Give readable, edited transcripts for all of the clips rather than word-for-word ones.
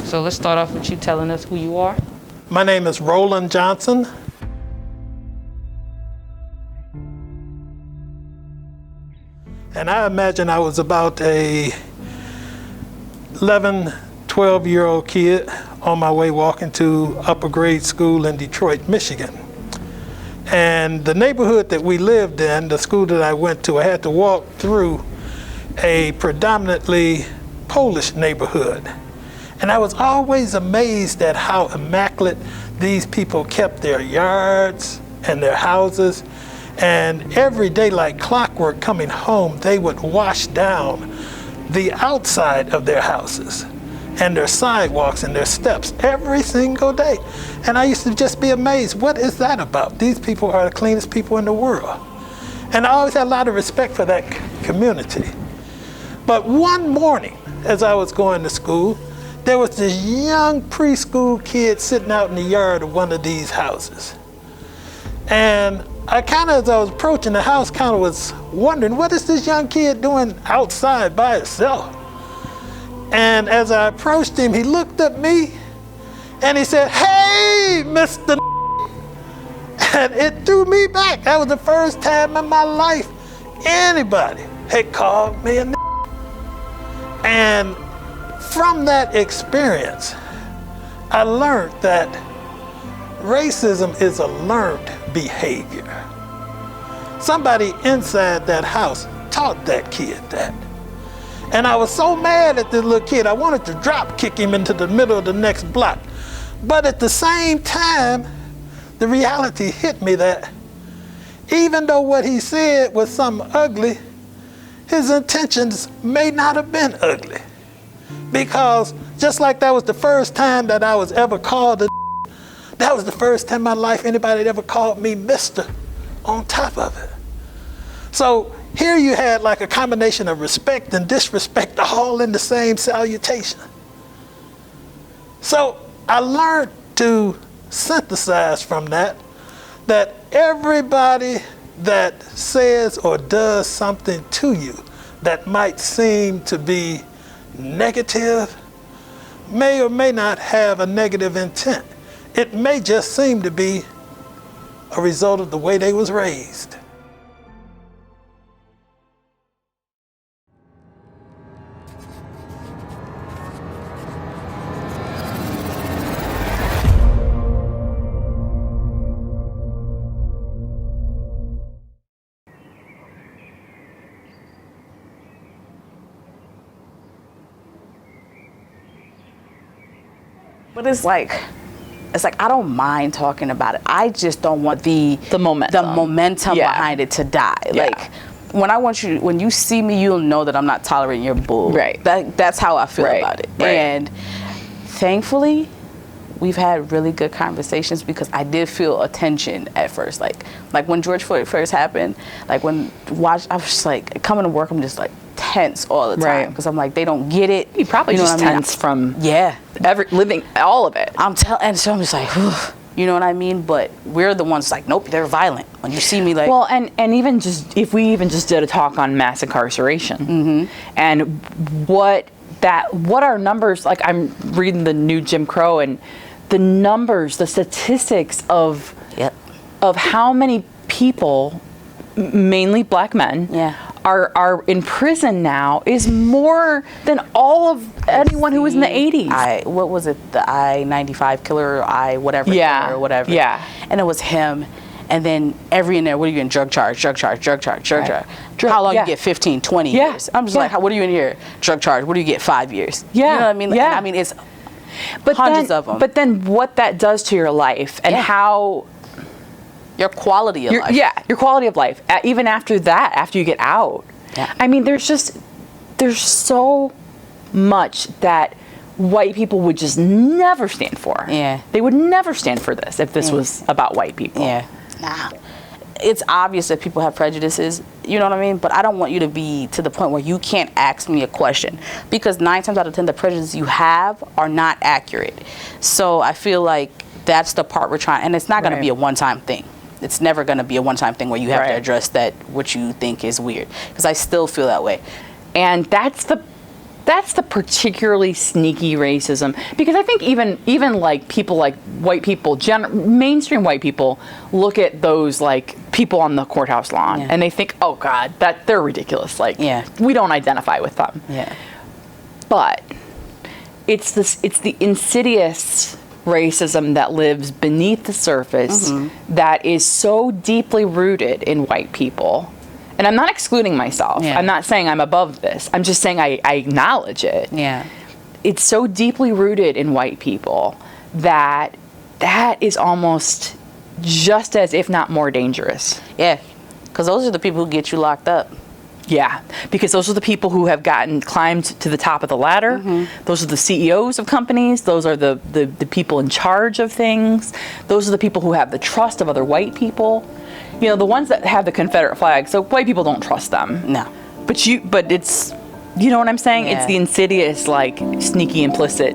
So let's start off with you telling us who you are. My name is Roland Johnson. And I imagine I was about a 11, 12-year-old kid on my way walking to upper grade school in Detroit, Michigan. And the neighborhood that we lived in, the school that I went to, I had to walk through a predominantly Polish neighborhood. And I was always amazed at how immaculate these people kept their yards and their houses. And every day, like clockwork, coming home, they would wash down the outside of their houses and their sidewalks and their steps every single day. And I used to just be amazed, what is that about? These people are the cleanest people in the world. And I always had a lot of respect for that community. But one morning, as I was going to school, there was this young preschool kid sitting out in the yard of one of these houses. And I kind of, as I was approaching the house, kind of was wondering, what is this young kid doing outside by himself? And as I approached him, he looked at me and he said, "Hey, Mr. And it threw me back. That was the first time in my life anybody had called me a And from that experience, I learned that racism is a learned behavior. Somebody inside that house taught that kid that. And I was so mad at this little kid, I wanted to drop kick him into the middle of the next block. But at the same time, the reality hit me that even though what he said was something ugly, his intentions may not have been ugly. Because just like that was the first time that I was ever called a that was the first time in my life anybody had ever called me Mr. on top of it. So here you had like a combination of respect and disrespect all in the same salutation. So I learned to synthesize from that everybody that says or does something to you that might seem to be negative may or may not have a negative intent. It may just seem to be a result of the way they was raised. But it's like I don't mind talking about it. I just don't want the momentum behind it to die. Yeah. Like when you see me, you'll know that I'm not tolerating your bull. Right. That's how I feel about it. Right. And thankfully, we've had really good conversations because I did feel a tension at first. Like when George Floyd first happened, I was just like coming to work, I'm just like tense all the time because I'm like, they don't get it. You probably just tense from living all of it. And so I'm just like, you know what I mean? But we're the ones like, nope, they're violent. When you see me like, well, and even just if we even just did a talk on mass incarceration and what our numbers, like I'm reading the new Jim Crow and the numbers, the statistics of how many people, mainly black men, are in prison now is more than all of anyone who was in the 80s. What was it? The I-95 killer, whatever. Killer or whatever. Yeah. And it was him. And then every in there, what are you in? Drug charge. How long you get? 15, 20 years. I'm just like, what are you in here? Drug charge. What do you get? 5 years. Yeah. You know what I mean? Yeah. And I mean, it's hundreds of them. But then what that does to your life and how... Your quality of life. Yeah, your quality of life. Even after that, after you get out. Yeah. I mean, there's so much that white people would just never stand for. Yeah. They would never stand for this if this was about white people. Yeah. Nah. It's obvious that people have prejudices, you know what I mean? But I don't want you to be to the point where you can't ask me a question because 9 times out of 10, the prejudices you have are not accurate. So I feel like that's the part we're trying, and it's not going to be a one-time thing. It's never going to be a one-time thing where you have to address that what you think is weird, because I still feel that way. And that's the That's the particularly sneaky racism, because I think even like people like white people, mainstream white people, look at those like people on the courthouse lawn and they think, oh God, that they're ridiculous. Like, we don't identify with them. Yeah. But it's the insidious racism that lives beneath the surface that is so deeply rooted in white people. And I'm not excluding myself. Yeah. I'm not saying I'm above this. I'm just saying I acknowledge it. Yeah. It's so deeply rooted in white people that is almost just as, if not more, dangerous. Yeah. Because those are the people who get you locked up. Yeah, because those are the people who have climbed to the top of the ladder. Those are the CEOs of companies. Those are the people in charge of things. Those are the people who have the trust of other white people. You know, the ones that have the Confederate flag, so white people don't trust them. No. But it's, you know what I'm saying? Yeah. It's the insidious, like, sneaky, implicit.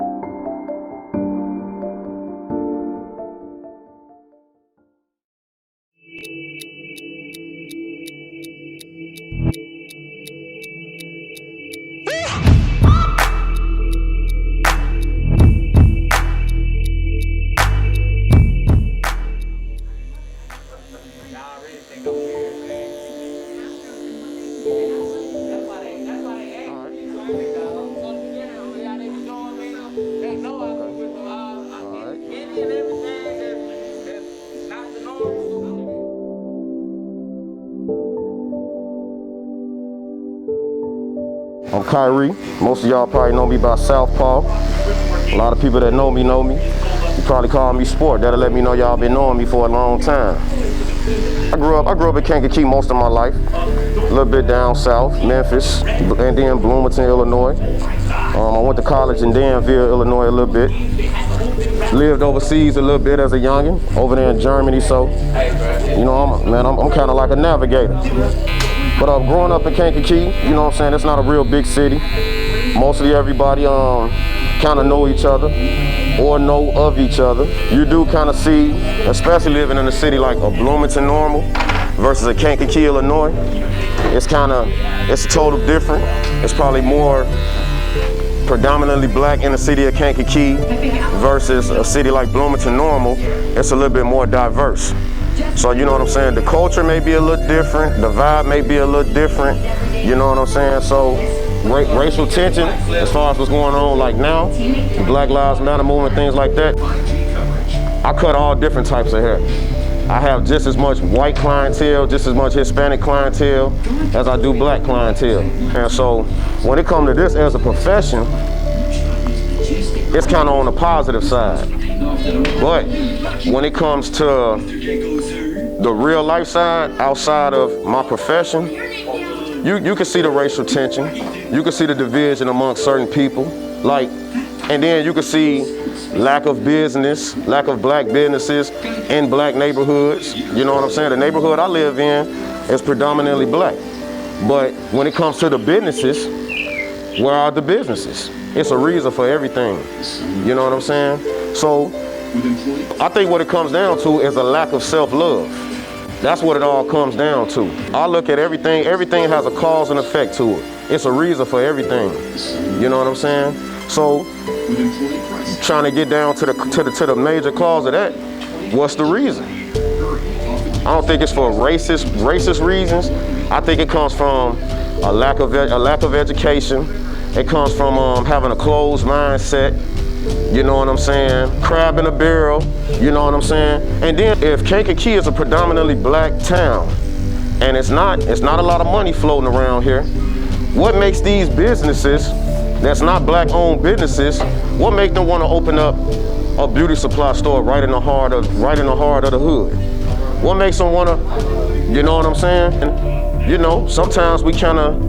I'm Kyree. Most of y'all probably know me by SouthPaw. A lot of people that know me know me. You probably call me Sport. That'll let me know y'all been knowing me for a long time. I grew up in Kankakee most of my life. A little bit down south, Memphis, and then Bloomington, Illinois. I went to college in Danville, Illinois a little bit. Lived overseas a little bit as a youngin', over there in Germany, so, you know, I'm kind of like a navigator. But growing up in Kankakee, you know what I'm saying, it's not a real big city. Mostly everybody kind of know each other or know of each other. You do kind of see, especially living in a city like a Bloomington normal versus a Kankakee, Illinois, it's total different. It's probably more predominantly black in the city of Kankakee versus a city like Bloomington normal. It's a little bit more diverse. So you know what I'm saying? The culture may be a little different, the vibe may be a little different, you know what I'm saying? So racial tension, as far as what's going on like now, the Black Lives Matter movement, things like that, I cut all different types of hair. I have just as much white clientele, just as much Hispanic clientele as I do black clientele. And so when it comes to this as a profession, it's kind of on the positive side. But when it comes to the real life side, outside of my profession, you can see the racial tension. You can see the division amongst certain people. And then you can see lack of business, lack of black businesses in black neighborhoods. You know what I'm saying? The neighborhood I live in is predominantly black. But when it comes to the businesses, where are the businesses? It's a reason for everything. You know what I'm saying? So I think what it comes down to is a lack of self-love. That's what it all comes down to. I look at everything has a cause and effect to it. It's a reason for everything. You know what I'm saying? So trying to get down to the major cause of that, what's the reason? I don't think it's for racist reasons. I think it comes from a lack of education. It comes from having a closed mindset. You know what I'm saying? Crab in a barrel, you know what I'm saying? And then if Kankakee is a predominantly black town, and it's not a lot of money floating around here, what makes these businesses that's not black owned businesses, what makes them want to open up a beauty supply store right in the heart of the hood? What makes them want to, you know what I'm saying? And, you know, sometimes we kind of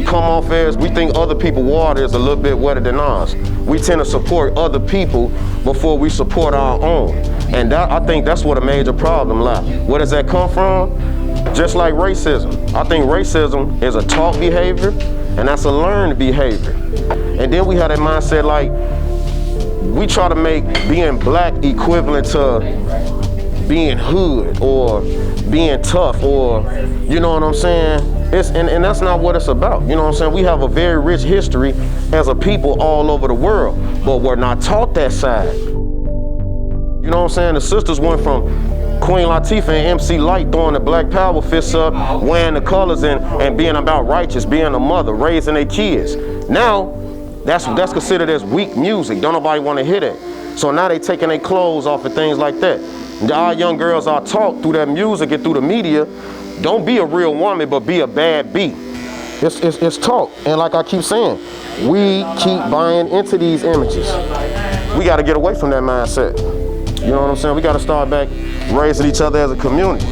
come off as we think other people's water is a little bit wetter than ours. We tend to support other people before we support our own. And I think that's what a major problem lies. Where does that come from? Just like racism. I think racism is a taught behavior, and that's a learned behavior. And then we have that mindset like, we try to make being black equivalent to being hood or being tough, or, you know what I'm saying? And that's not what it's about. You know what I'm saying? We have a very rich history as a people all over the world, but we're not taught that side. You know what I'm saying? The sisters went from Queen Latifah and MC Lyte throwing the Black Power fists up, wearing the colors and being about righteous, being a mother, raising their kids. Now, that's considered as weak music. Don't nobody want to hear that. So now they taking their clothes off and things like that. Our young girls are taught through that music and through the media, don't be a real woman, but be a bad bee. It's taught. And like I keep saying, we keep buying into these images. We got to get away from that mindset. You know what I'm saying? We got to start back raising each other as a community.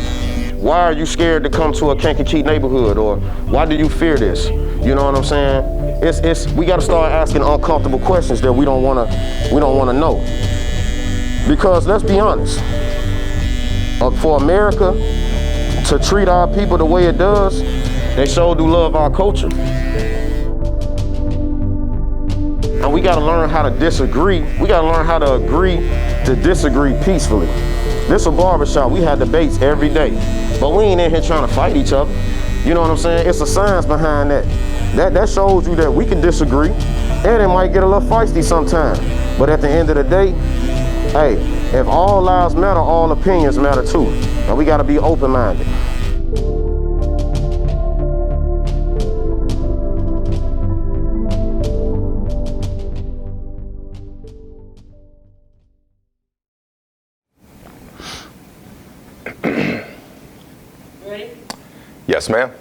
Why are you scared to come to a Kankakee neighborhood, or why do you fear this? You know what I'm saying? We got to start asking uncomfortable questions that we don't want to know. Because let's be honest, for America to treat our people the way it does, they sure do love our culture. And we gotta learn how to disagree. We gotta learn how to agree to disagree peacefully. This a barbershop, we had debates every day, but we ain't in here trying to fight each other. You know what I'm saying? It's a science behind that. That shows you that we can disagree, and it might get a little feisty sometimes. But at the end of the day, hey, if all lives matter, all opinions matter too. And we gotta be open-minded. Yes, ma'am.